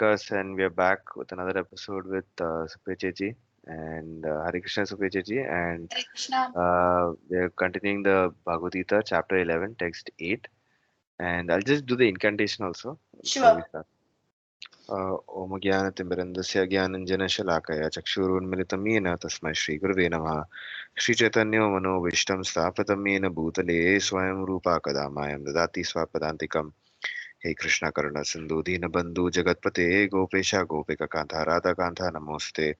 podcast, and we are back with another episode with Supriya Chechi and Hare Krishna Supriya Chechi, and Hare Krishna. we are continuing the Bhagavad Gita, chapter 11, text 8, and I'll just do the incantation also before we Sure. start. Om Jnanatimirandasya Jnananjana Chakshurunmilitam Yena Tasmai Shri Gurave Namaha Shri Chaitanya Manovishtam Sthapitam Yena Bhutale Swayam Rupa Kadamayam Dadati Swapadantikam हे कृष्णा करुणा सिंधु दीन बंधु जगतपते गोपेशा गोपिका कांता राधा कांता नमोस्ते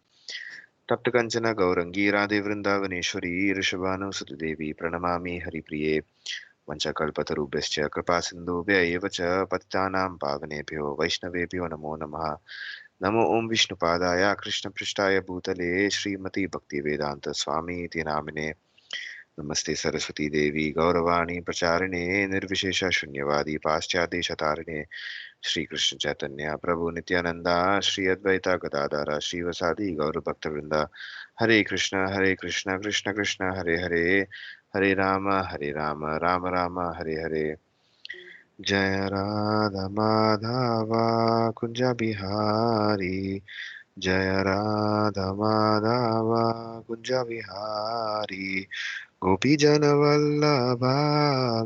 तप्त कंचन गौरंगी राधे वृंदावनेश्वरी ऋषभानुसुत देवी प्रणमामि हरिप्रिये वंशकल्पतरुभ्यश्च कृपा सिन्धुभ्य एव च पतितानां पावनेभ्यो वैष्णवेभ्यो नमो नमः नमो ओं विष्णुपादाय कृष्णपृष्ठाय भूतले श्रीमती भक्तिवेदांत स्वामी इति नामिने नमस्ते सरस्वती देवी गौरवाणी प्रचारिणे निर्विशेष शून्यवादी पाश्चात्य शतारिणे श्री कृष्ण चैतन्य प्रभु नित्यानंदा श्री अद्वैता गदाधर श्रीवसादि गौरभक्तवृंदा हरे कृष्ण कृष्ण कृष्ण हरे हरे हरे राम राम राम हरे हरे जय राधा माधव कुंज बिहारी जय राधा माधव कुंज बिहारी गोपी जन वल्लभा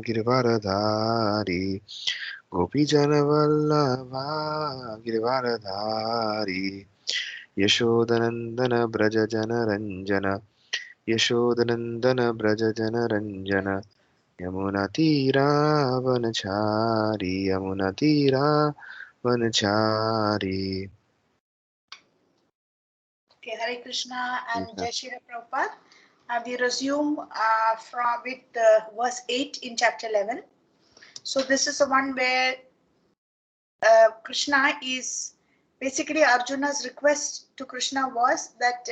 गिरवरधारी गोपी जन वल्लभा गिरवरधारी यशोदनंदन ब्रज जन रंजन यशोदनंदन ब्रज जन रंजन यमुना तीरा वनचारी यमुना तीरा वनचारी Okay, Hare Krishna and Jai Shri Prabhupada. We resume from with verse 8 in chapter 11. So this is the one where Krishna is basically Arjuna's request to Krishna was that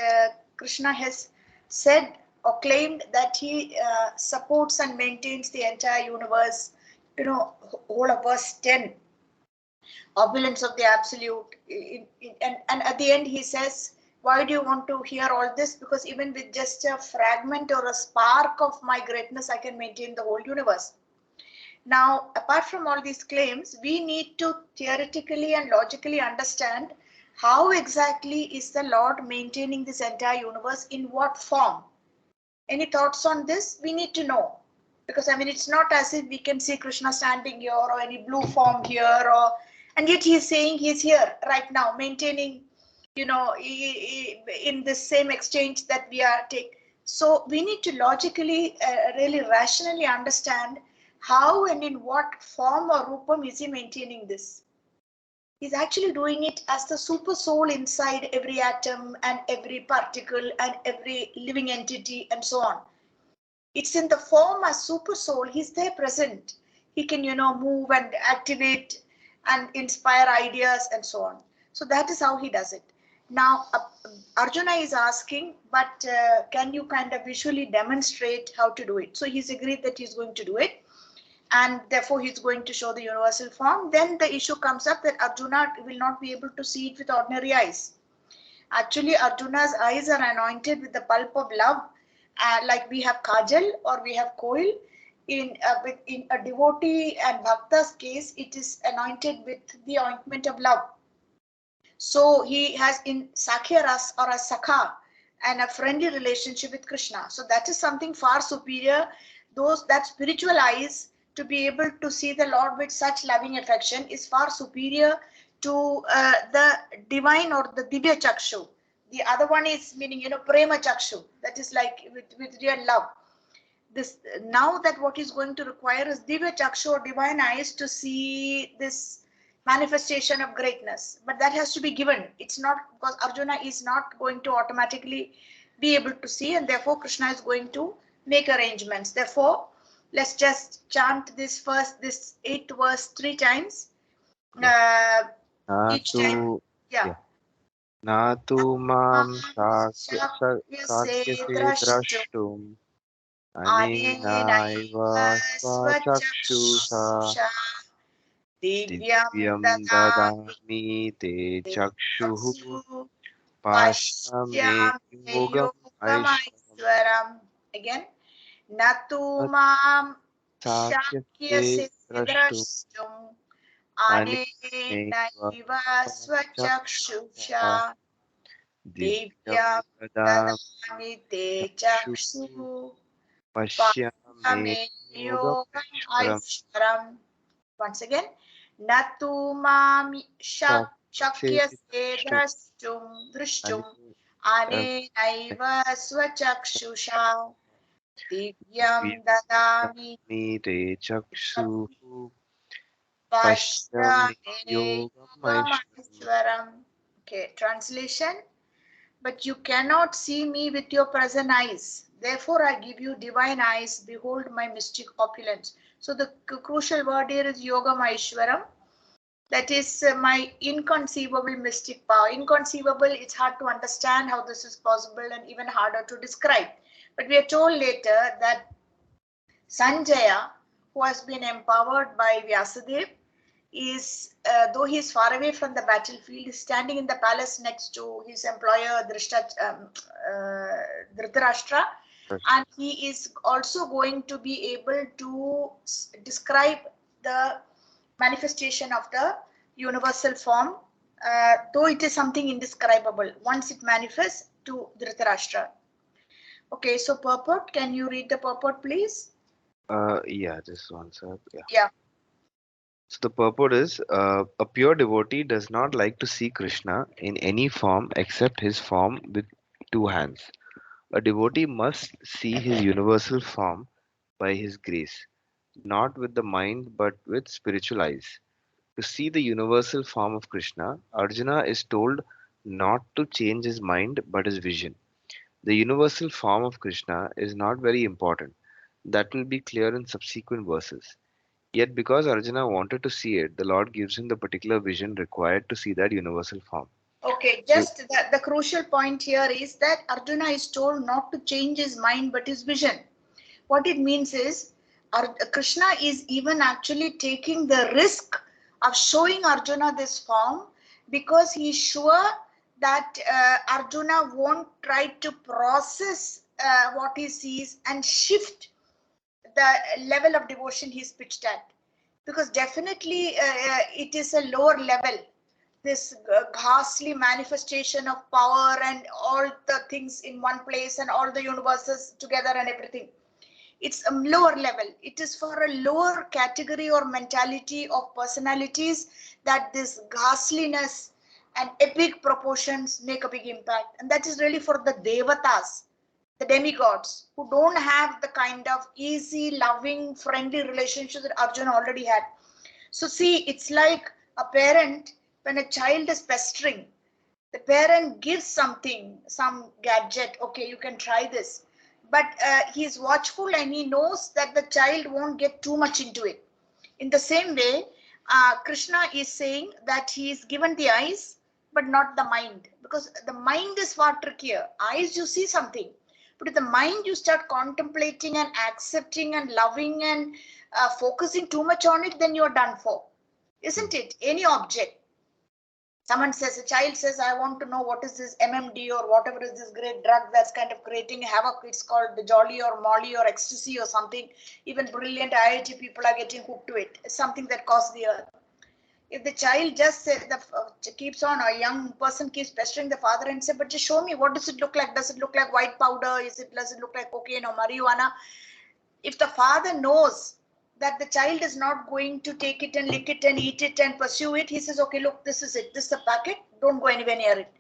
Krishna has said or claimed that he supports and maintains the entire universe. Whole of verse 10. Opulence of the absolute, and at the end he says, why do you want to hear all this? Because even with just a fragment or a spark of my greatness, I can maintain the whole universe. Now, apart from all these claims, we need to theoretically and logically understand how exactly is the Lord maintaining this entire universe, in what form. Any thoughts on this? We need to know. Because it's not as if we can see Krishna standing here or any blue form here, and yet he is saying he is here right now, maintaining, in this same exchange that we are taking. So we need to logically, really rationally understand how and in what form or rupam is he maintaining this. He's actually doing it as the super soul inside every atom and every particle and every living entity and so on. It's in the form as super soul. He's there present. He can, move and activate and inspire ideas and so on. So that is how he does it. Now, Arjuna is asking, but can you kind of visually demonstrate how to do it? So he's agreed that he's going to do it. And therefore he's going to show the universal form. Then the issue comes up that Arjuna will not be able to see it with ordinary eyes. Actually, Arjuna's eyes are anointed with the pulp of love, like we have kajal or we have koil. In a devotee and bhakta's case, it is anointed with the ointment of love. So he has in Sakhya Ras or a Sakha and a friendly relationship with Krishna. So that is something far superior. That spiritual eyes to be able to see the Lord with such loving affection is far superior to the divine or the Divya Chakshu. The other one is meaning, Prema Chakshu. That is like with real love. This now that what is going to require is Divya Chakshu or divine eyes to see this manifestation of greatness, but that has to be given. It's not, because Arjuna is not going to automatically be able to see, and therefore Krishna is going to make arrangements. Therefore, let's just chant this 8th verse 3 times, each time. Natu, Yeah. yeah. Natu mam Shakyase sakyase drashtum drashtum anenaiva anenaiva svachakshusa svachakshuषा दिव्यं divyam ददामि dadami te ते chakshuhu चक्षुः pashyame पश्यामि yogam aishwaram योगमैश्वरम्. Again, न तु मां sakyase शक्यसे drashtum द्रष्टुम् Anenaiva swachakshusha Divyam Divyam Dadam Dadami Te Chakshu Chakshu Pashyame Pame Yogam Yogam Aishwaram Aishwaram. Once again, Natu Mami Shakyase Saksham Drashtum Ani Anenaiva Swachakshusha Divyam Dadami Te Chakshu Pashyame Pashyame Yogam Aishwaram. Yogameshwaram. Okay, translation. But you cannot see me with your present eyes. Therefore, I give you divine eyes. Behold my mystic opulence. So the crucial word here is Yogam Aishwaram. That is my inconceivable mystic power. Inconceivable, it's hard to understand how this is possible and even harder to describe. But we are told later that Sanjaya, who has been empowered by Vyasadeva, is, though he is far away from the battlefield, is standing in the palace next to his employer Dhritarashtra, and he is also going to be able to describe the manifestation of the universal form, though it is something indescribable once it manifests to Dhritarashtra. Okay, so purport, can you read the purport, please? Yeah, just one sec. Yeah. Yeah. So the purport is a pure devotee does not like to see Krishna in any form except his form with two hands. A devotee must see his universal form by his grace, not with the mind but with spiritual eyes. To see the universal form of Krishna, Arjuna is told not to change his mind but his vision. The universal form of Krishna is not very important. That will be clear in subsequent verses. Yet, because Arjuna wanted to see it, the Lord gives him the particular vision required to see that universal form. Okay, So, just the crucial point here is that Arjuna is told not to change his mind but his vision. What it means is Krishna is even actually taking the risk of showing Arjuna this form because he is sure that Arjuna won't try to process what he sees and shift the level of devotion he's pitched at. Because definitely it is a lower level, this ghastly manifestation of power and all the things in one place and all the universes together and everything. It's a lower level. It is for a lower category or mentality of personalities that this ghastliness and epic proportions make a big impact. And that is really for the devatas, the demigods, who don't have the kind of easy, loving, friendly relationship that Arjuna already had. So see, it's like a parent, when a child is pestering, the parent gives something, some gadget, okay, you can try this. But he's watchful and he knows that the child won't get too much into it. In the same way, Krishna is saying that he is given the eyes, but not the mind. Because the mind is far trickier. Eyes, you see something. But if the mind, you start contemplating and accepting and loving and focusing too much on it, then you're done for. Isn't it? Any object. Someone says, a child says, I want to know what is this MMD or whatever is this great drug that's kind of creating havoc. It's called the Jolly or Molly or ecstasy or something. Even brilliant IIT people are getting hooked to it. It's something that costs the earth. If the child just says, keeps on, or a young person keeps pestering the father and say, but just show me, what does it look like? Does it look like white powder? Does it look like cocaine or marijuana? If the father knows that the child is not going to take it and lick it and eat it and pursue it, he says, okay, look, this is it. This is the packet. Don't go anywhere near it.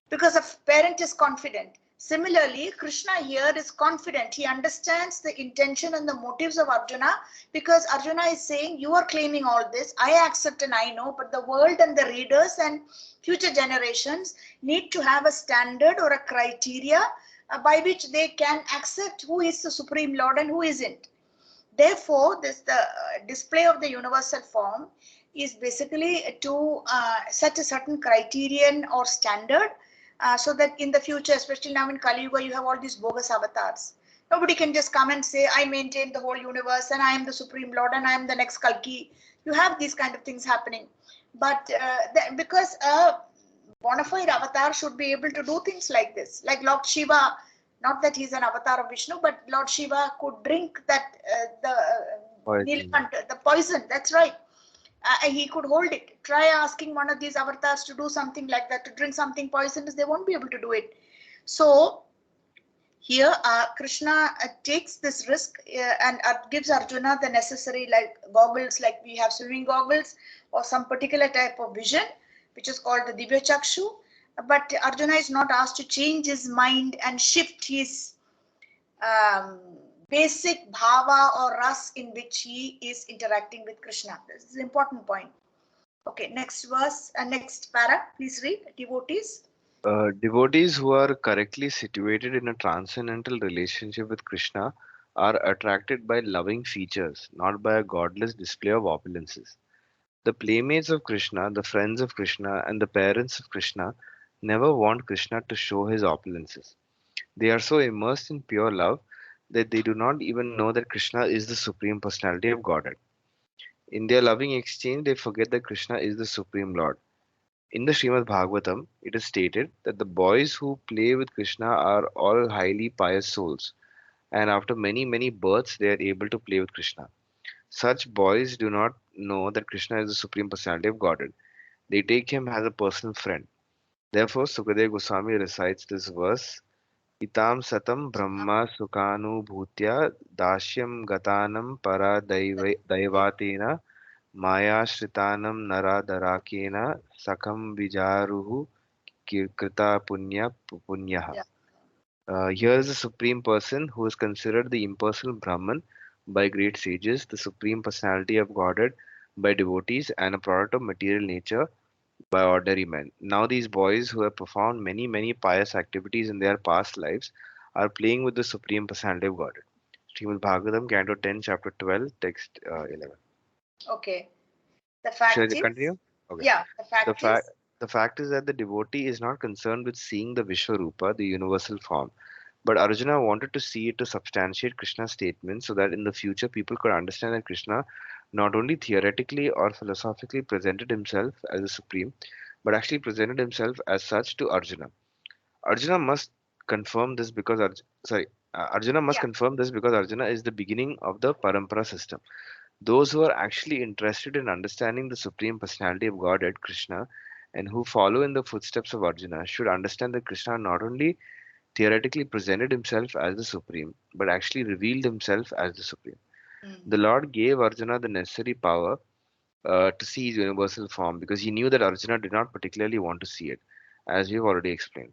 Because a parent is confident. Similarly, Krishna here is confident. He understands the intention and the motives of Arjuna, because Arjuna is saying, you are claiming all this. I accept and I know, but the world and the readers and future generations need to have a standard or a criteria by which they can accept who is the Supreme Lord and who isn't. Therefore, the display of the universal form is basically to set a certain criterion or standard, so that in the future, especially now in Kali Yuga, you have all these bogus avatars. Nobody can just come and say, I maintain the whole universe and I am the Supreme Lord and I am the next Kalki. You have these kind of things happening. But because a bona fide avatar should be able to do things like this. Like Lord Shiva, not that he's an avatar of Vishnu, but Lord Shiva could drink that poison. Nilkanta, the poison. That's right. He could hold it. Try asking one of these avatars to do something like that, to drink something poisonous, they won't be able to do it. So here Krishna takes this risk and gives Arjuna the necessary like goggles, like we have swimming goggles or some particular type of vision, which is called the Divya Chakshu. But Arjuna is not asked to change his mind and shift his um, basic bhava or ras in which he is interacting with Krishna. This is an important point. Okay, next verse, next para, please read. Devotees. Devotees who are correctly situated in a transcendental relationship with Krishna are attracted by loving features, not by a godless display of opulences. The playmates of Krishna, the friends of Krishna, and the parents of Krishna never want Krishna to show his opulences. They are so immersed in pure love that they do not even know that Krishna is the Supreme Personality of Godhead. In their loving exchange, they forget that Krishna is the Supreme Lord. In the Srimad Bhagavatam, it is stated that the boys who play with Krishna are all highly pious souls, and after many, many births, they are able to play with Krishna. Such boys do not know that Krishna is the Supreme Personality of Godhead. They take him as a personal friend. Therefore, Sukadeva Goswami recites this verse: Itam satam brahma sukhanubhutya dashyam gatanam para daivatena maya shritanam naradarakena sakam vijaruhu krita punyaha. Yeah. Here is the Supreme Person who is considered the impersonal Brahman by great sages, the Supreme Personality of Godhead by devotees, and a product of material nature by ordinary men. Now, these boys who have performed many, many pious activities in their past lives are playing with the Supreme Personality of Godhead. Srimad Bhagavatam, Canto 10, Chapter 12, Text 11. Okay. The Should fact I is, continue? Okay. yeah, the The fact fact is, the fact is that the devotee is not concerned with seeing the Vishwarupa, the universal form. But Arjuna wanted to see it to substantiate Krishna's statement so that in the future people could understand that Krishna not only theoretically or philosophically presented himself as the supreme, but actually presented himself as such to Arjuna. Arjuna must confirm this because Arjuna must yeah. confirm this because Arjuna is the beginning of the parampara system. Those who are actually interested in understanding the supreme personality of Godhead, Krishna, and who follow in the footsteps of Arjuna should understand that Krishna not only theoretically presented himself as the Supreme, but actually revealed himself as the Supreme. Mm. The Lord gave Arjuna the necessary power to see his universal form because he knew that Arjuna did not particularly want to see it, as we've already explained.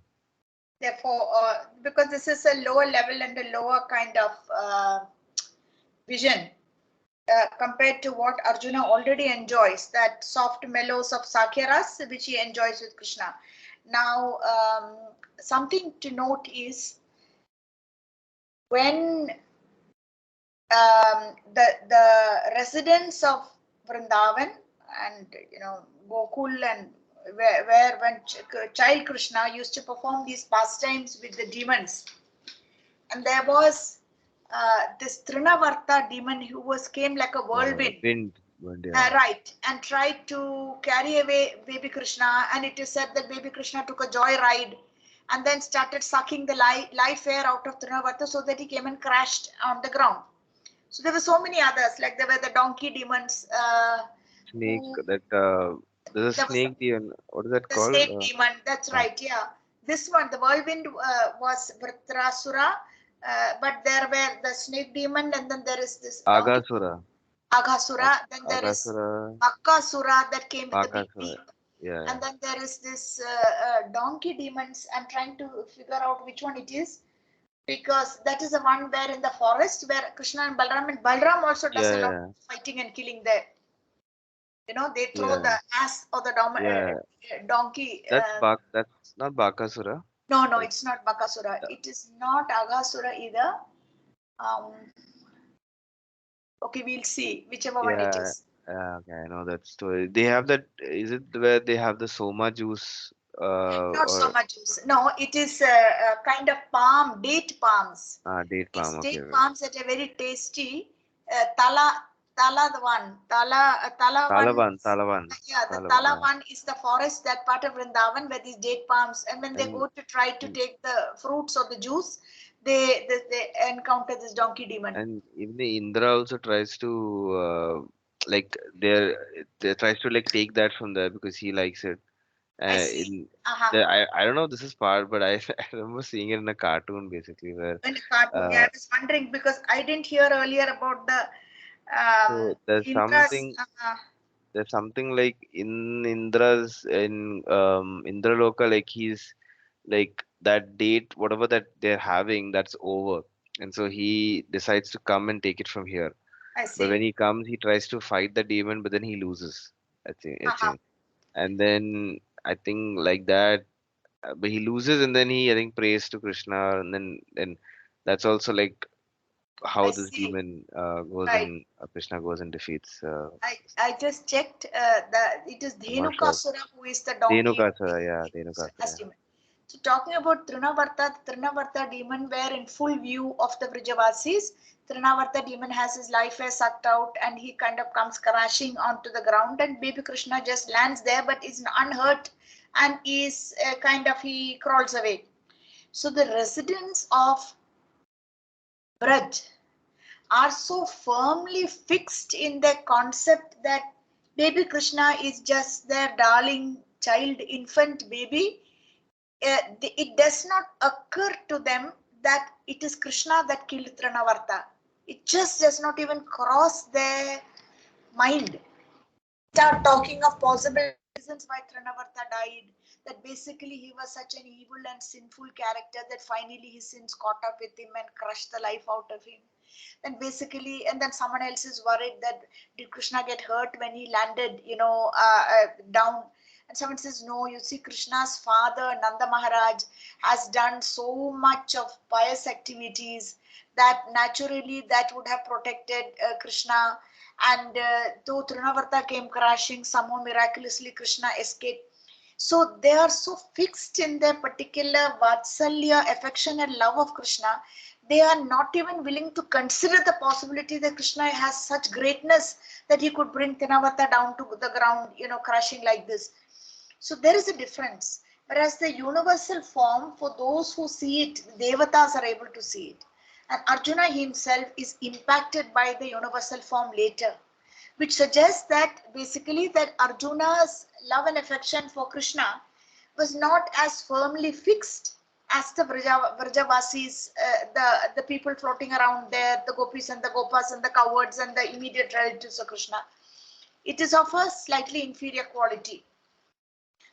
Therefore, because this is a lower level and a lower kind of vision compared to what Arjuna already enjoys, that soft mellows of Sakyaras, which he enjoys with Krishna. Now, something to note is when the residents of Vrindavan and Gokul and where when child Krishna used to perform these pastimes with the demons, and there was this Trinavarta demon who came like a whirlwind, Yeah. right, and tried to carry away baby Krishna, and it is said that baby Krishna took a joy ride and then started sucking the life air out of Trinavarta so that he came and crashed on the ground. So there were so many others, like there were the donkey demons. Snake, Who there's a there was snake demon. What is that the called? snake demon. That's Uh, right. Yeah, this one, the whirlwind, was Vritrasura, but there were the snake demon, and then there is this donkey Agasura. Aghasura. Then there is Agasura. Bakasura that came with the big Bakasura. beak, Yeah. and then there is this donkey demons. I'm trying to figure out which one it is, because that is the one where in the forest where Krishna and Balram also does a lot Yeah. of fighting and killing there. They throw Yeah. the ass or the Yeah. donkey. That's not Bakasura. No, no, But it's not Bakasura. It is not Aghasura either. Um, okay, we'll see whichever one it yeah, is. okay, I know that story. They have that. Is it where they have the soma juice? Not so Or much juice. No, it is a kind of palm, date palms. date It's palm. Okay, date okay. palms that are very tasty. Tala the one. Tala one. Talavan, Talavan, Yeah, the Talavan. Tala Yeah, one is the forest, that part of Vrindavan where these date palms, and when they and go to try to take the fruits or the juice, they encounter this donkey demon. even the Indra also tries to like they tries to like take that from there because he likes it. I see. In I don't know if this is part, but I I remember seeing it in a cartoon basically where In a cartoon, yeah, uh I was wondering because I didn't hear earlier about the so there's Indra's. something like in Indraloka, like he's like that date whatever that they're having, that's over, and so he decides to come and take it from here. I But see. when he comes, he tries to fight the demon, but then he loses. I think, and then I think like that, but he loses, and then he I think prays to Krishna, and then that's also like how I this see. demon goes Right. and Krishna goes and defeats. I just checked that it is I'm not sure. Dhenukasura who is the donkey Dhenukasura, yeah, Dhenukasura. as demon. So talking about Trinavarta, the Trinavarta demon were in full view of the Vrajavasis. Trinavarta demon has his life is sucked out and he kind of comes crashing onto the ground and baby Krishna just lands there but is unhurt and is he crawls away. So the residents of Braj are so firmly fixed in their concept that baby Krishna is just their darling child, infant baby. It does not occur to them that it is Krishna that killed Trinavarta. It just does not even cross their mind. Start talking of possible reasons why Trinavarta died. That basically he was such an evil and sinful character that finally his sins caught up with him and crushed the life out of him. And basically, and then someone else is worried that did Krishna get hurt when he landed, down? And someone says, no, you see, Krishna's father, Nanda Maharaj, has done so much of pious activities that naturally that would have protected Krishna. And though Trinavarta came crashing, somehow miraculously Krishna escaped. So they are so fixed in their particular Vatsalya, affection and love of Krishna, they are not even willing to consider the possibility that Krishna has such greatness that he could bring Trinavarta down to the ground, crashing like this. So there is a difference. Whereas the universal form, for those who see it, Devatas are able to see it. And Arjuna himself is impacted by the universal form later, which suggests that basically that Arjuna's love and affection for Krishna was not as firmly fixed as the Vrajavasis, the people floating around there, the gopis and the gopas and the cowards and the immediate relatives of Krishna. It is of a slightly inferior quality.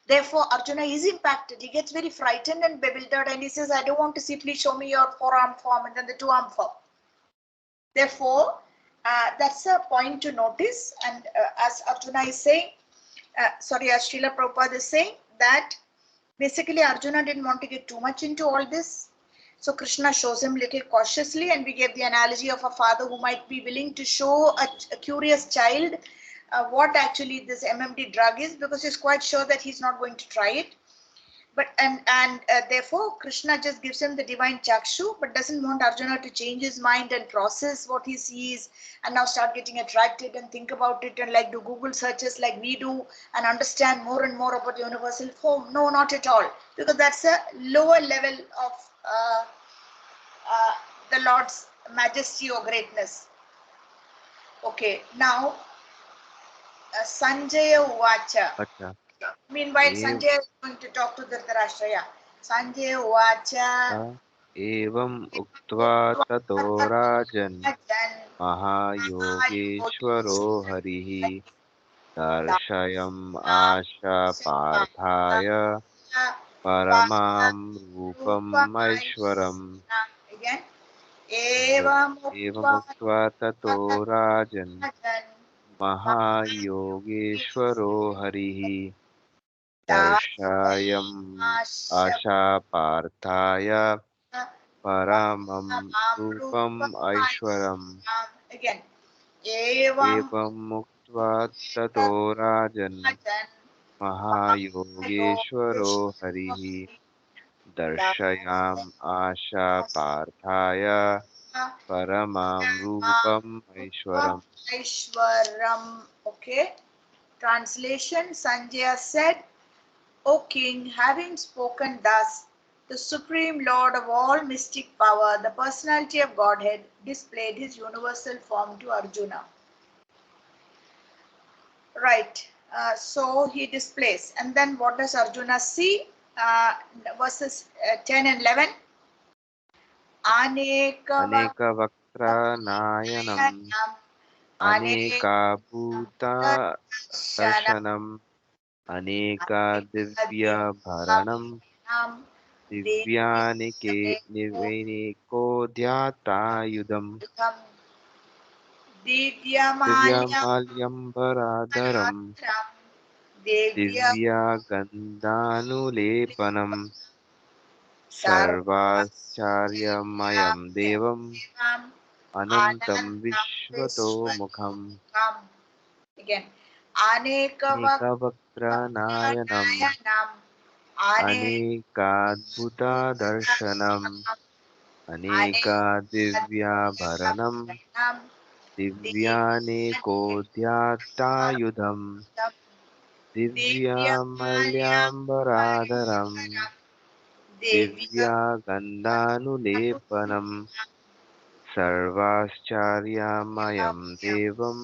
Therefore, Arjuna is impacted. He gets very frightened and bewildered and he says, I don't want to see, please show me your four-arm form and then the two-arm form. Therefore, that's a point to notice. And as Arjuna is saying, as Srila Prabhupada is saying, that basically Arjuna didn't want to get too much into all this. So Krishna shows him little cautiously, and we gave the analogy of a father who might be willing to show a curious child what actually this MMD drug is, because he's quite sure that he's not going to try it. But therefore Krishna just gives him the divine chakshu, but doesn't want Arjuna to change his mind and process what he sees and now start getting attracted and think about it and like do Google searches like we do and understand more and more about universal form. No, not at all, because that's a lower level of uh, the Lord's majesty or greatness. Okay, now Sanjaya Uvacha. Acha. Meanwhile, Ev Sanjay is going to talk to Dhritarashtra. Yeah. Sanjay Uvacha. एवम् उक्त्वा ततो राजन् महायोगेश्वरो हरिः दर्शयम् आशापार्थाय परमां रूपम् ऐश्वरम् Again. Evam Uktva एवमुक्त्वा ततो राजन् महायोगेश्वरो हरिः दर्शयम् आशापार्थाय परमं रूपम् ऐश्वरम् Again. Evam एवमुक्त्वा ततो राजन् महायोगेश्वरो हरिः दर्शयाम् आशापार्थाय परमं रूपम् ऐश्वरम्. Aishwaram. Okay. Translation. Sanjaya said, O king, having spoken thus, the supreme lord of all mystic power, the personality of Godhead, displayed his universal form to Arjuna. Right. So he displays. And then what does Arjuna see? Verses 10 and 11. Aneka अनेकवक्त्रनायनम् Vakyanam अनेकाभूतदर्शनम् अनेकादिव्यभरणम् दिव्यानिकोध्यातायुधम् Divyamanyam दिव्यमाल्यम्बराधरम् Devya दिव्यागन्धानुलेपनम् सर्वाश्चर्यमयं देवम् अनन्तं विश्वतोमुखम् Again. Aneka अनेकवक्त्रनायनम् Vakyanam अनेकाद्भुतदर्शनम् अनेकादिव्याभरणम् Aneka दिव्यानेकोद्यातायुधम् दिव्यामल्याम्बराधरम् दिव्यागन्धानुलेपनम् सर्वाश्चर्यमयं देवम्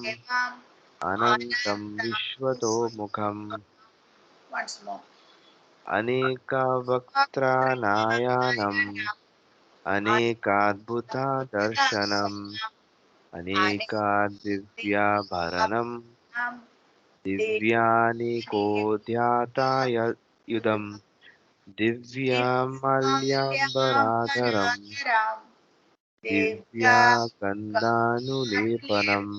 अनन्तं विश्वतोमुखम् Once more. अनेकवक्त्रनायनम् अनेकाद्भुतदर्शनम् अनेकादिव्याभरणम् दिव्यानिकोद्यातायुधम् दिव्यामल्याम्बराधरम् दिव्यागन्धानुलेपनम्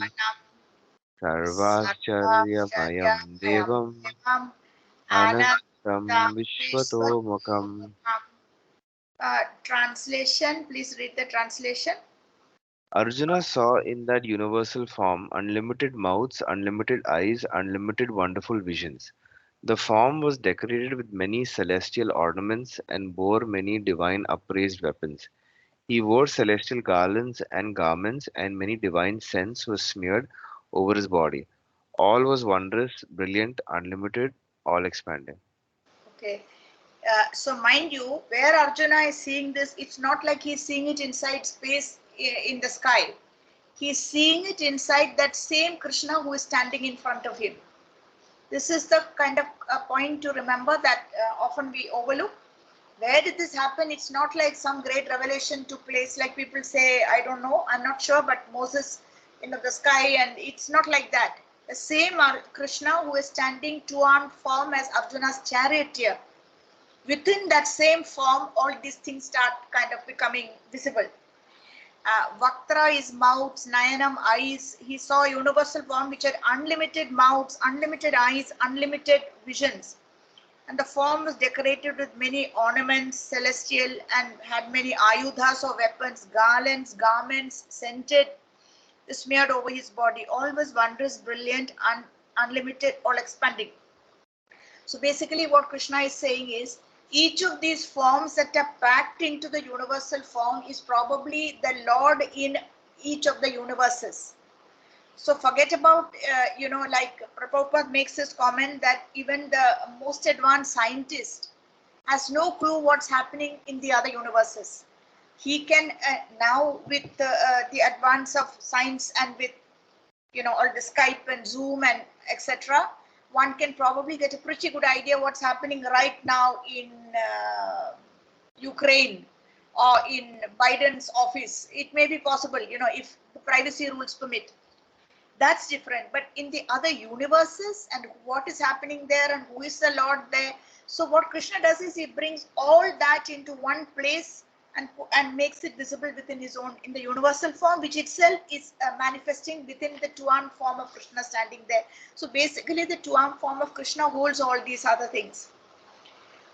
सर्वाश्चर्यमयं देवम् अनन्तं विश्वतोमुखम्. Translation, please read the translation. Arjuna saw in that universal form unlimited mouths, unlimited eyes, unlimited wonderful visions. The form was decorated with many celestial ornaments and bore many divine upraised weapons. He wore celestial garlands and garments, and many divine scents were smeared over his body. All was wondrous, brilliant, unlimited, all expanding. Okay. So mind you, where Arjuna is seeing this, it's not like he's seeing it inside space in the sky. He's seeing it inside that same Krishna who is standing in front of him. This is the kind of point to remember that often we overlook. Where did this happen? It's not like some great revelation took place, like people say, I don't know, I'm not sure, but Moses, the sky, and it's not like that. The same Krishna who is standing two-armed form as Arjuna's charioteer. Within that same form, all these things start kind of becoming visible. Vaktra is mouths, Nayanam eyes. He saw a universal form which had unlimited mouths, unlimited eyes, unlimited visions. And the form was decorated with many ornaments, celestial, and had many ayudhas or weapons, garlands, garments, scented, smeared over his body. All was wondrous, brilliant, unlimited, all expanding. So basically what Krishna is saying is, each of these forms that are packed into the universal form is probably the Lord in each of the universes. So forget about, like Prabhupada makes this comment that even the most advanced scientist has no clue what's happening in the other universes. He can now with the advance of science and with, all the Skype and Zoom and etc., one can probably get a pretty good idea what's happening right now in Ukraine or in Biden's office. It may be possible, if the privacy rules permit. That's different. But in the other universes and what is happening there and who is the Lord there. So what Krishna does is he brings all that into one place and makes it visible within his own, in the universal form, which itself is manifesting within the two-armed form of Krishna standing there. So basically the two-armed form of Krishna holds all these other things.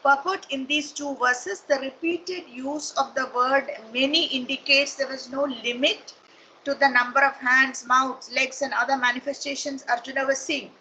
Purport in these two verses, the repeated use of the word many indicates there was no limit to the number of hands, mouths, legs, and other manifestations Arjuna was seeing.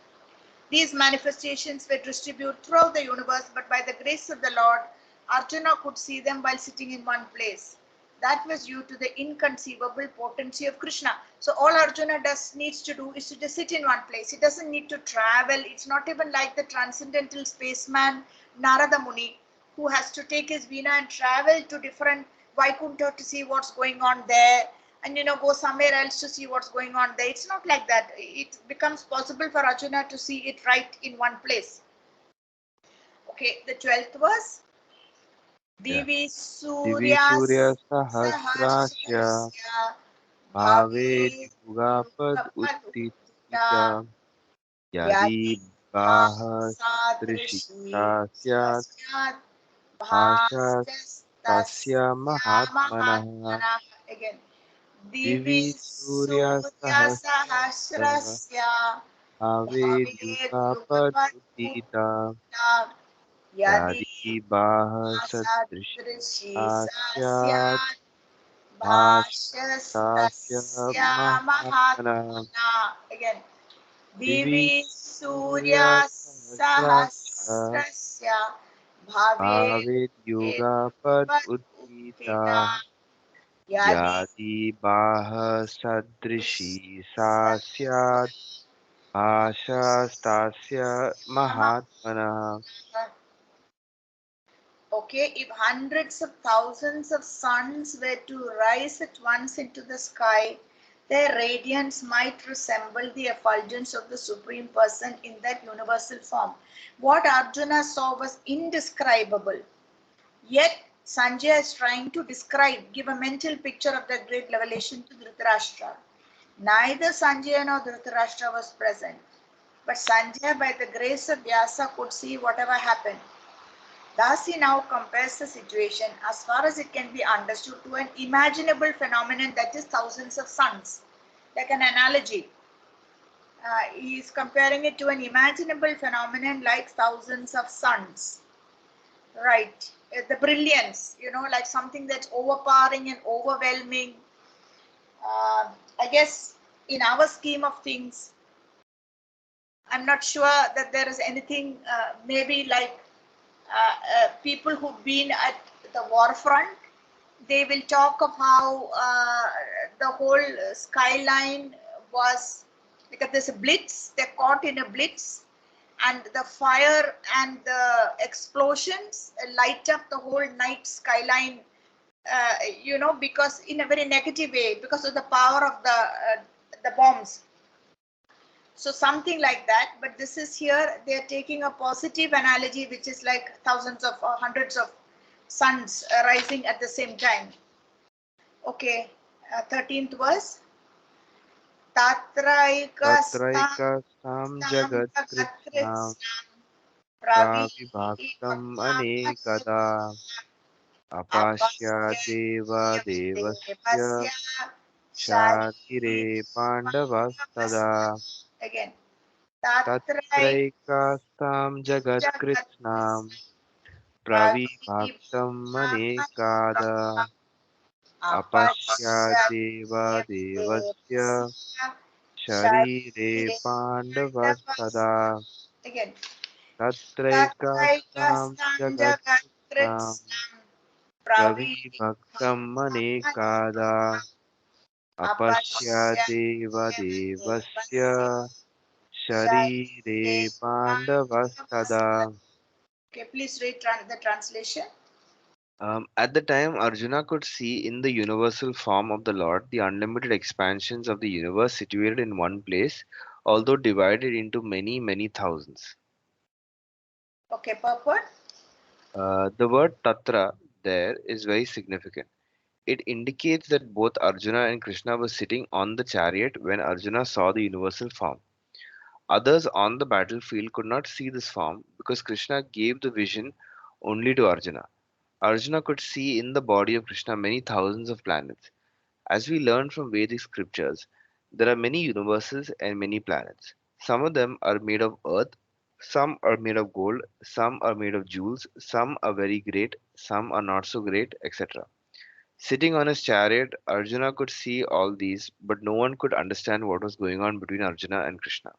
These manifestations were distributed throughout the universe, but by the grace of the Lord, Arjuna could see them while sitting in one place. That was due to the inconceivable potency of Krishna. So all Arjuna needs to do is to just sit in one place. He doesn't need to travel. It's not even like the transcendental spaceman Narada Muni, who has to take his veena and travel to different Vaikuntha to see what's going on there. and go somewhere else to see what's going on there. It's not like that. It becomes possible for Arjuna to see it right in one place. Okay, the 12th verse. Yeah. Divi Divi Surya Surya Sahasrasya Sahasrasya Bhave Bhave Yugapad Yugapad Uttita Uttita Yadi Yadi Bahasrishi Sadrishi Sasyat Sasyat Bhashastasya Bhastasya Mahatmanah Mahatmana. Again. Divi Divi Surya Surya Sahasrasya Sahasrasya Bhave Bhavet Yugapad Yugapat Uttita Uttita Yadi Yadi Bahasadrishi Sadrishi Sasyat Sasyat Bhashastasya Bhastasya Mahatmanah Mahatmana. Again. Divi Divi Surya Surya Sahasrasya Sahasrasya Bhavet Bhavet Yugapad Yugapat Uttita Uttita Yadi Yadi Bahasadrishi Sasyat Bhashastasya Mahatmanah. Okay, if hundreds of thousands of suns were to rise at once into the sky, their radiance might resemble the effulgence of the Supreme Person in that universal form. What Arjuna saw was indescribable. Yet, Sanjaya is trying to describe, give a mental picture of that great revelation to Dhritarashtra. Neither Sanjaya nor Dhritarashtra was present, but Sanjaya, by the grace of Vyasa, could see whatever happened. Thus, he now compares the situation, as far as it can be understood, to an imaginable phenomenon that is thousands of suns. Like an analogy, he is comparing it to an imaginable phenomenon like thousands of suns. Right. The brilliance, like something that's overpowering and overwhelming. I guess in our scheme of things, I'm not sure that there is anything, maybe like people who've been at the war front, they will talk of how the whole skyline was, because there's a blitz, they're caught in a blitz, and the fire and the explosions light up the whole night skyline, because in a very negative way, because of the power of the bombs. So something like that, but this is here, they're taking a positive analogy, which is like thousands of or hundreds of suns rising at the same time. Okay, 13th verse. Tatraikastam Tatraikastam sam Jagat Kritsnam jagatritsnam pravi Pravibhaktam bhaktam Anekada Apashya apasya Deva Devasya devasya sharire Shatire Pandavastada again. Tatrai Tatraikastam Jagat Kritsnam jagatritsnam pravi Pravibhaktam bhaktam Anekada Apashya apasya Deva Devasya devasya Sharire sharire pandavasya. Pandavastada Again. Tatraikastam Tatraikastam Jagat Kritsnam jagatritsnam pravi Pravibhaktam bhaktam Anekada Apashya apasya Deva devasya Devasya sharire Sharire pandavasya. Pandavastada. Okay, please read the translation. At the time, Arjuna could see in the universal form of the Lord the unlimited expansions of the universe situated in one place, although divided into many, many thousands. Okay, purport. The word Tatra there is very significant. It indicates that both Arjuna and Krishna were sitting on the chariot when Arjuna saw the universal form. Others on the battlefield could not see this form because Krishna gave the vision only to Arjuna. Arjuna could see in the body of Krishna many thousands of planets. As we learn from Vedic scriptures, there are many universes and many planets. Some of them are made of earth, some are made of gold, some are made of jewels, some are very great, some are not so great, etc. Sitting on his chariot, Arjuna could see all these, but no one could understand what was going on between Arjuna and Krishna.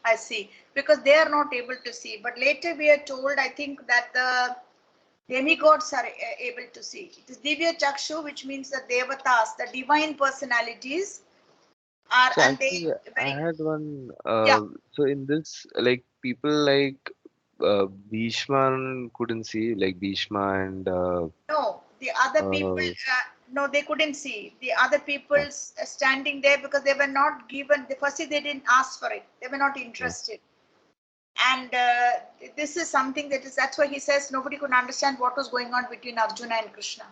I see. Because they are not able to see. But later we are told, I think, that the demigods are able to see. It is Divya Chakshu, which means the Devatas, the divine personalities are, So and they actually, I very, had one. yeah, So in this, like people like Bhishma couldn't see, like Bhishma and no, the other people, uh, No, they couldn't see. The other people standing there because they were not given. Firstly, they didn't ask for it. They were not interested. And this is something that's why he says nobody could understand what was going on between Arjuna and Krishna.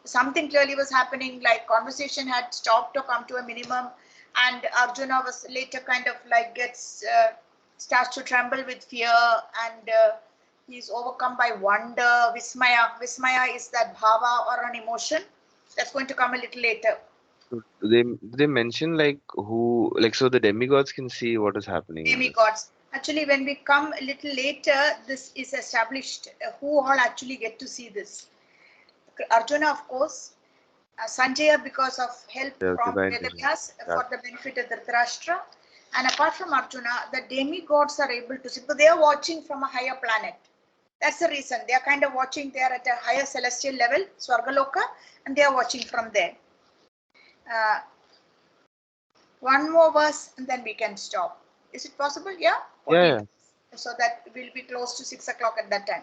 Something clearly was happening, like conversation had stopped or come to a minimum, and Arjuna was later kind of like starts to tremble with fear, and he's overcome by wonder. Vismaya is that bhava or an emotion that's going to come a little later. So they mention like who, like, so the demigods can see what is happening in this. Demigods. Actually, when we come a little later, this is established. Who all actually get to see this? Arjuna, of course. Sanjaya, because of help The from divine vision. Vedavyas for the benefit of Dhritarashtra. And apart from Arjuna, the demigods are able to see, but they are watching from a higher planet. That's the reason. They are kind of watching, they are at a higher celestial level, Swargaloka, and they are watching from there. One more verse and then we can stop. Is it possible? Yeah? 14. Yeah. So that will be close to 6 o'clock at that time.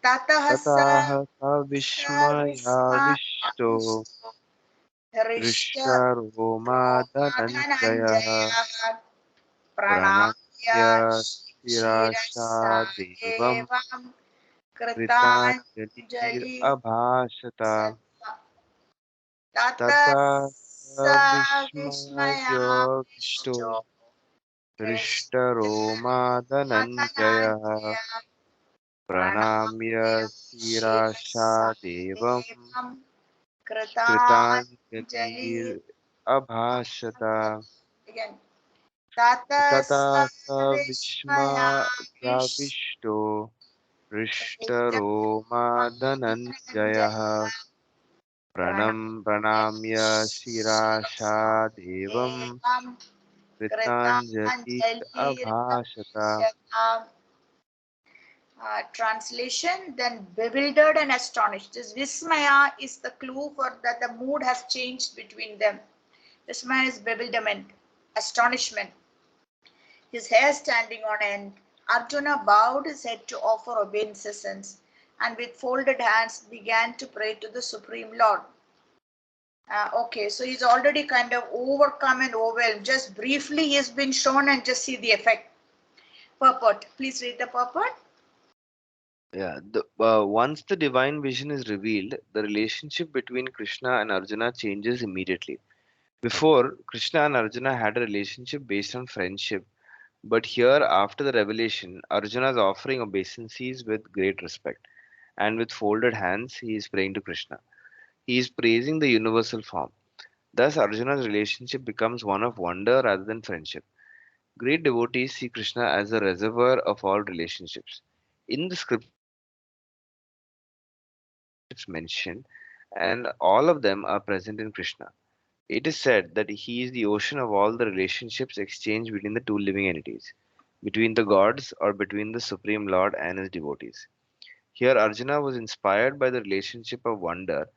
Tataha Tataha savishmayavisto Rishtaromadananjaya Pranamya Shirashadevam Kritanjalir Abhashata Tata Savishmayavisto Rishtaromadananjaya Pranamya Shirashadevam Kritanjalir Abhashata Again. Tata Tata Savishmayavisto Savishmayavisto Rishtaromadananjaya Pranamya Shirashadevam Kritanjalir Abhashata. Translation, then bewildered and astonished. This Vismaya is the clue for that the mood has changed between them. Vismaya is bewilderment, astonishment. His hair standing on end, Arjuna bowed his head to offer obeisance and with folded hands began to pray to the Supreme Lord. Okay, so he's already kind of overcome and overwhelmed. Just briefly, he has been shown and just see the effect. Purport. Please read the purport. Yeah, once the divine vision is revealed, the relationship between Krishna and Arjuna changes immediately. Before, Krishna and Arjuna had a relationship based on friendship, but here, after the revelation, Arjuna is offering obeisances with great respect, and with folded hands, he is praying to Krishna. He is praising the universal form. Thus, Arjuna's relationship becomes one of wonder rather than friendship. Great devotees see Krishna as the reservoir of all relationships. In the scriptures, there are many relationships mentioned, and all of them are present in Krishna. It is said that he is the ocean of all the relationships exchanged between the two living entities, between the gods or between the Supreme Lord and his devotees. Here, Arjuna was inspired by the relationship of wonder,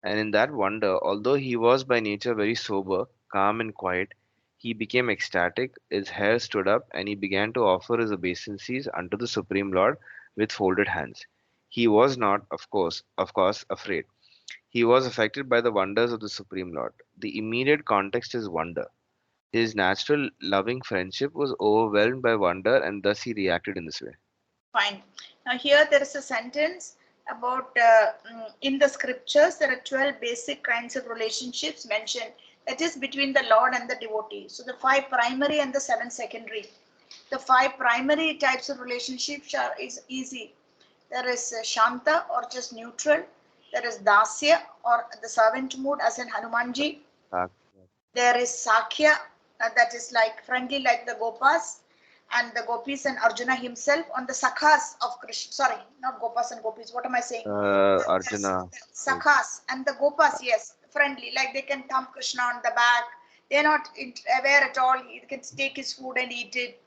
and in that wonder, although he was by nature very sober, calm, and quiet, he became ecstatic, his hair stood up, and he began to offer his obeisances unto the Supreme Lord with folded hands. He was not, of course, afraid. He was affected by the wonders of the Supreme Lord. The immediate context is wonder. His natural loving friendship was overwhelmed by wonder, and thus he reacted in this way. Fine. Now here there is a sentence about in the scriptures there are 12 basic kinds of relationships mentioned, that is between the Lord and the devotee. So the 5 primary and the 7 secondary. The 5 primary types of relationships is easy. There is Shanta or just neutral. There is Dasya or the servant mood as in Hanumanji. There is Sakhya, that is like friendly like the Gopas and the Gopis and Arjuna himself on the Sakhas of Krishna. Sorry, not Gopas and Gopis. What am I saying? Arjuna. Sakhas and the Gopas, yes, friendly. Like they can thump Krishna on the back. They're not aware at all. He can take his food and eat it.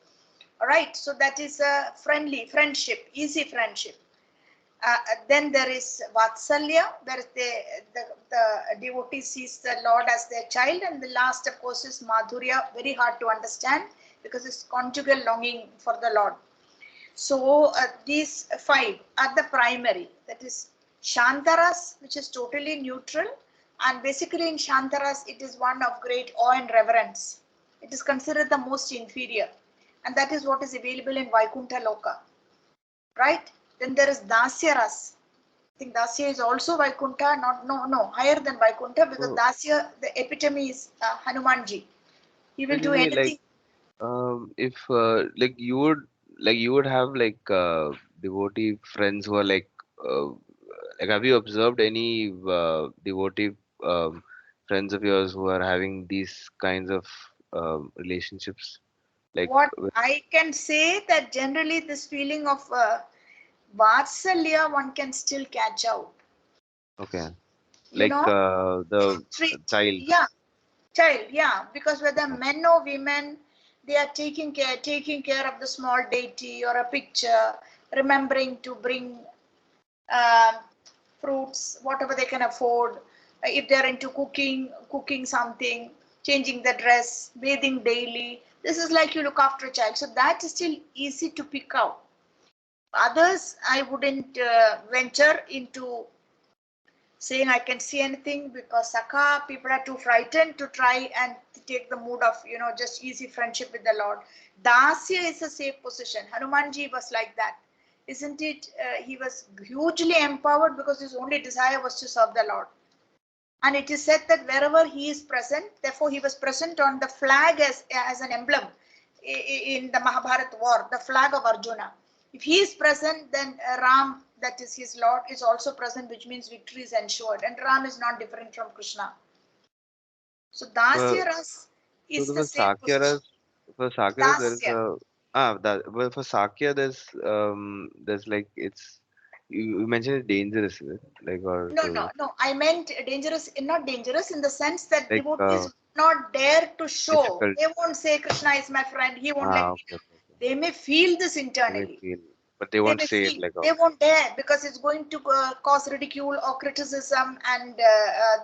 All right. So that is a friendly friendship, easy friendship. Then there is Vatsalya, where the devotee sees the Lord as their child, and the last, of course, is Madhurya, very hard to understand because it's conjugal longing for the Lord. So these 5 are the primary, that is Shantaras, which is totally neutral. And basically in Shantaras, it is one of great awe and reverence. It is considered the most inferior. And that is what is available in Vaikuntha Loka. Right? Then there is Dasya Ras. I think Dasya is also Vaikuntha, no, higher than Vaikuntha, because So Dasya, the epitome is Hanumanji. He will do basically, anything. if you would have devotee friends who are have you observed any devotee friends of yours who are having these kinds of relationships? Like, What I can say that generally this feeling of Vatsalya one can still catch out. okay, You know, the treat, child. yeah, child, yeah, because whether men or women, they are taking care of the small deity or a picture, remembering to bring uh, fruits, whatever they can afford. If they're into cooking something, changing the dress, bathing daily, this is like you look after a child. So that is still easy to pick out. Others, I wouldn't venture into saying I can see anything, because Sakha, people are too frightened to try and take the mood of, just easy friendship with the Lord. Dasya is a safe position. Hanumanji was like that. Isn't it? He was hugely empowered because his only desire was to serve the Lord. And it is said that wherever he is present, therefore he was present on the flag as an emblem in the Mahabharata war, the flag of Arjuna. If he is present, then Ram, that is his Lord, is also present, which means victory is ensured. And Ram is not different from Krishna. So For Dasya Ras so is the the safe position. For Sakya there is Dasya. a well, for Sakya there's like it's you mentioned it's dangerous, is it? Like or No, no, to no. I meant dangerous, not dangerous in the sense that like devotees not dare to show. difficult. They won't say Krishna is my friend. He won't let me Okay, know. okay, okay. They may feel this They may internally. feel, but they They won't may say it feel. like They out. won't dare because it's going to cause ridicule or criticism, and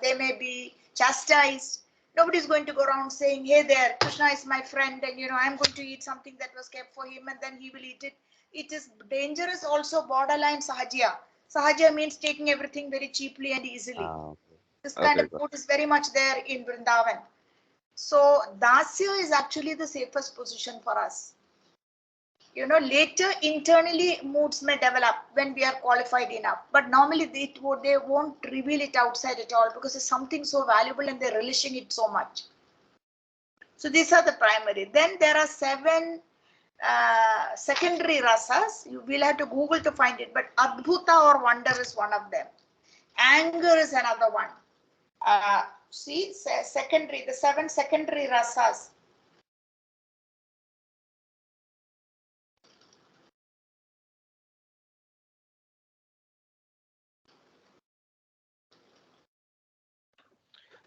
they may be chastised. Nobody's going to go around saying, "Hey there, Krishna is my friend, and I'm going to eat something that was kept for him, and then he will eat it." It is dangerous, also borderline sahajya. Sahajya means taking everything very cheaply and easily. Okay. This kind Okay, of got mood is very much there in Vrindavan. So Dasya is actually the safest position for us. Later internally moods may develop when we are qualified enough, but normally they won't reveal it outside at all because it's something so valuable and they're relishing it so much. So these are the primary. Then there are 7 secondary rasas. You will have to Google to find it, but Adbhuta or wonder is one of them. Anger is another one. See, secondary, the 7 secondary rasas.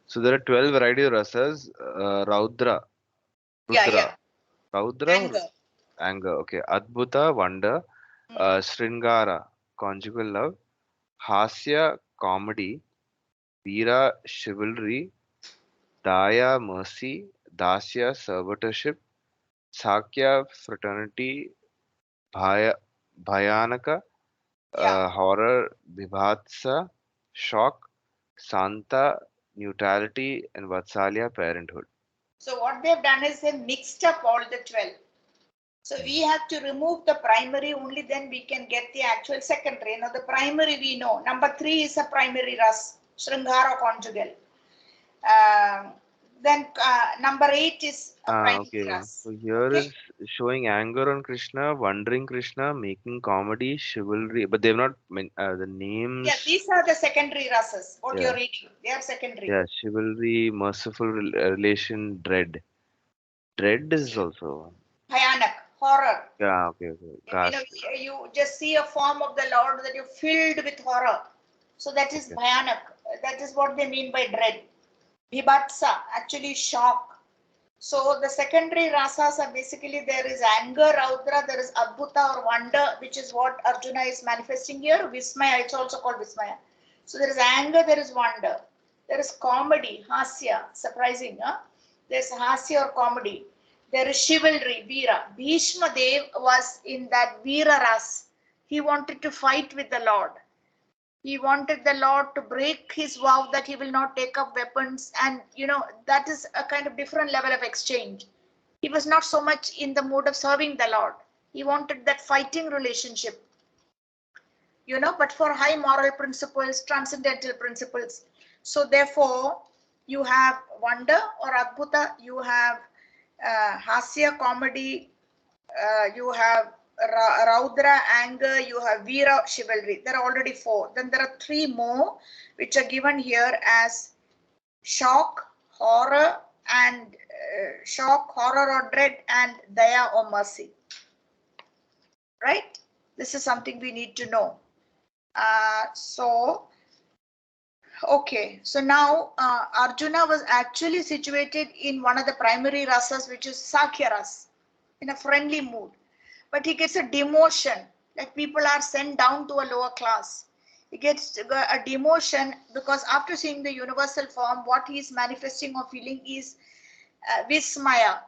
So there are 12 variety of rasas. Yeah, Rudra, yeah. Raudra, or Anger. anger. Okay, Adbhuta, wonder. Mm. Sringara, conjugal love. Hasya, comedy. Veera, chivalry. Daya, mercy. Dasya, servitorship. Sakya, fraternity. Bhaya, Bhayanaka, Yeah. horror, Bibhatsa, shock. Santa, neutrality. And Vatsalya, parenthood. So what they've done is they've mixed up all the 12. So we have to remove the primary, only then we can get the actual secondary. Now the primary we know. Number 3 is a primary ras, Sringara conjugal. Then number 8 is a primary Okay. ras. So here Okay. is showing anger on Krishna, wondering Krishna, making comedy, chivalry, but they've not the Yeah, names. these are the secondary rasas. What Yeah, you're reading, they are secondary. yeah, chivalry, merciful relation, dread. Dread is also. Bhayanak, horror. Yeah, okay, okay. You know, Ghastly. you just see a form of the Lord that you're filled with horror. So that is Okay. Bhayanak. That is what they mean by dread. Bhibatsa, actually shock. So the secondary rasas are basically there is anger, Raudra, there is Adbhuta or wonder, which is what Arjuna is manifesting here. Vismaya, it's also called Vismaya. So there is anger, there is wonder. There is comedy, Hasya, surprising, huh? There's Hasya or comedy. There is chivalry, Veera. Bhishma Dev was in that Veera ras. He wanted to fight with the Lord. He wanted the Lord to break his vow that he will not take up weapons. And, that is a kind of different level of exchange. He was not so much in the mood of serving the Lord. He wanted that fighting relationship, but for high moral principles, transcendental principles. So therefore, you have wonder or adbhuta, you have hasya, comedy, you have raudra, anger, you have veera, chivalry. There are already 4. Then there are 3 more which are given here as shock, horror, and shock, horror or dread, and daya or mercy. Right? This is something we need to know. Okay, so now Arjuna was actually situated in one of the primary rasas, which is Sakhya ras, in a friendly mood. But he gets a demotion, like people are sent down to a lower class. He gets a demotion because after seeing the universal form, what he is manifesting or feeling is vismaya,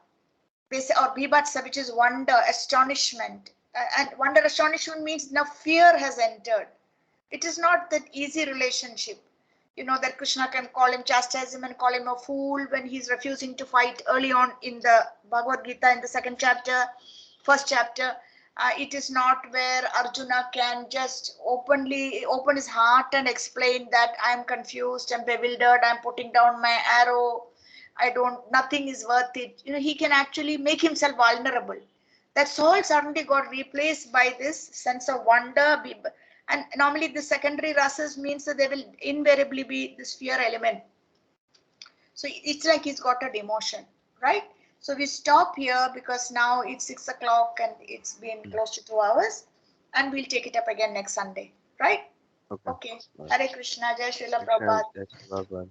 or bhibatsa, which is wonder, astonishment. And wonder, astonishment means now fear has entered. It is not that easy relationship. That Krishna can call him, chastise him and call him a fool when he's refusing to fight early on in the Bhagavad Gita in the first chapter. It is not where Arjuna can just openly open his heart and explain that I'm confused, I'm bewildered, I'm putting down my arrow, nothing is worth it. He can actually make himself vulnerable. That soul suddenly got replaced by this sense of wonder. And normally the secondary rasas means that there will invariably be this fear element. So it's like he's got a demotion, right? So we stop here because now it's 6 o'clock and it's been close to 2 hours, and we'll take it up again next Sunday, right? Okay. Hare Krishna, Jai Srila Prabhupada.